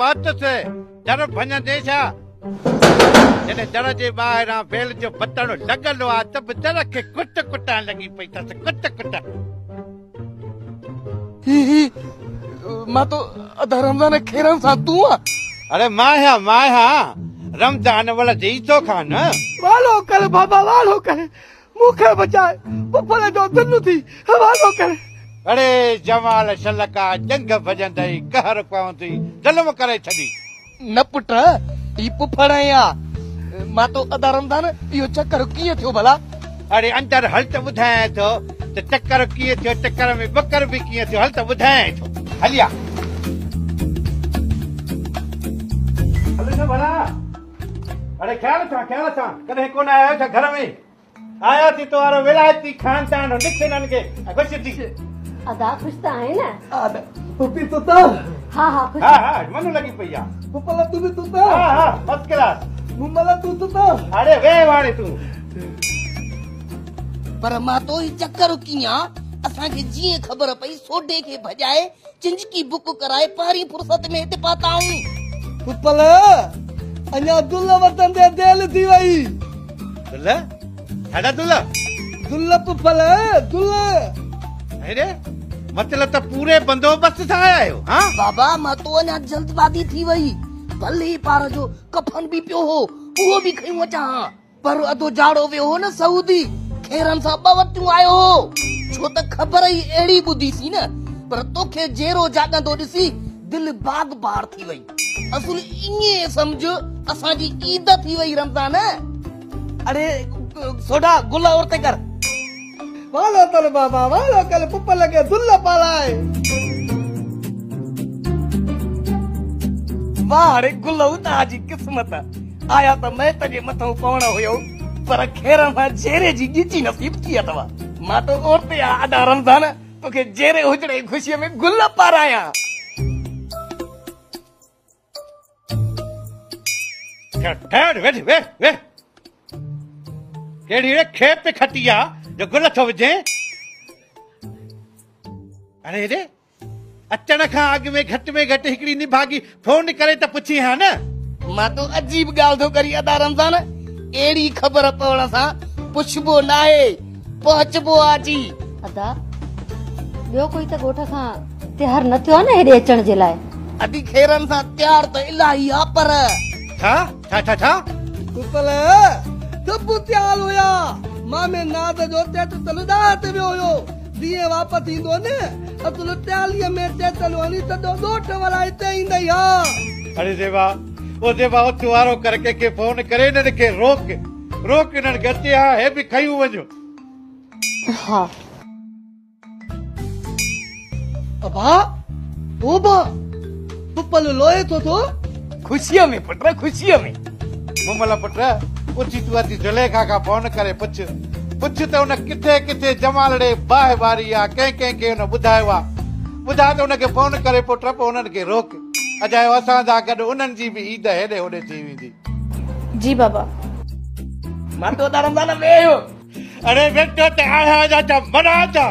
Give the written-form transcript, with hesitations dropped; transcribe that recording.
हथ से डर भञ देशा जने डर जे ॿाहिरां बेल जो बतण लॻल आहे त बि डर खे कुट कुटाइण लॻी पई अथसि कुट कुट। मां तो अधा रमज़ान खेरन सां तूं अरे माया रमजान वाला जी तो खान वालो कर बाबा वालो कर मुखे बचाए पुफल जो दिल थी वालो कर। अरे जमाल शलका जंग भजंदई कहर पवंदी ज़ुल्म करे छडी न पुट ई पुफड़या मां तो अदा रमजान इहो चक्कर कीअं थियो भला। अरे अंदर हल त ॿुधाए थो त चक्कर कीअं थियो चक्कर में बकर बि कीअं थियो हल त ॿुधाए थो हलिया हल न भला। अरे ख्याल सां कॾहिं कोन आया छा घर में आया थी तो वारो विलायती खानदान निखिनन के खुश थी अदा खुश त आहे न आदा पुपी तो ता हा खुश हा मनु लगी पई आ पुपला तू भी तो ता हा फर्स्ट क्लास मुमला तू तो ता अरे वे वाणी तू पर मां तो ही चक्कर कीअं असां खे जीअं ख़बर पई सोडे खे भॼाए चिंजकी बुक कराए पहिरीं फुर्सत में हिते पहुता आहियूं। पुपल अञा दुल्ला वतन दे दिल थी वई दुल्ला ठाडा दुल्ला दुल्ला पुपल दुल्ला अरे मतलब त पूरे बंदोबस्त सां आया आहियो हां बाबा मां तो अञा जल्दबाजी थी वई भले पार जो कफन भी पियो हो उहो भी खयूं अचां पर अदो जाड़ो वियो हो न सऊदी खेरन सां बवतियूं आयो हो छो त ख़बर ई अहिड़ी ॿुधी सी न पर तोखे जेरो जाॻंदो ॾिसी दिल बाग बार थी वई असुल ईअं समझ असांजी ईद थी वई रमज़ान। अरे सोडा गुला औरते कर वालो तल बाबा वालो कल पुपल के दुल्ला पालाए वाह रे गुल्लो ताजी किस्मत आया त मैं तजे मथो पवण हुयो पर खेर मां जेरे जी गिची नसीब थी अथवा मां तो औरते आडा रमज़ान तोखे जेरे हुजड़े खुशी में गुल पाराया ठहर वेठ वे केड़ी रे खेप पे खटिया जो गुल थो विझे। अरे रे अचण खां अॻु में घटि हिकिड़ी निभागी फोन करे त पुछी हा न मां तो अजीब ॻाल्हि थो करी अदा रमज़ान एड़ी खबर पवण सां पुछबो नाहे पहुचबो आजी अदा ॿियो कोई त ॻोठ खां तयार न थियो न हेॾे अचण जे लाइ अदी खेरन सां तयार त इलाही आ पर छा पुपल तब तयार हुया मां में नाद जो टेट तलदात वियो हुयो दिए वापस ईंदो न अतुल त्यालीअ में टेटल वनी त ॾोठ वाला हिते ईंदई हा। अरे देवा ओ तुवारो करके के फोन करे न के रोक न गते हा हे भी खयूं वञो हा अबा ओबा पुपल लोए तो खुशियों में पुत्र खुशियों में मुमला पुत्र उची तू अती जुलेखा का फोन करे पुछ त उन किथे जमालड़े बाहि बारी आ के उन बुधायो आ बुधा त उन के फोन करे पुत्र पो उन के रोक अजायो असां दा गड उनन जी भी ईद हेडे होडे थी वेंदी। जी बाबा मां तो रमज़ान वेयो अरे बेटा ते आया जा मना जा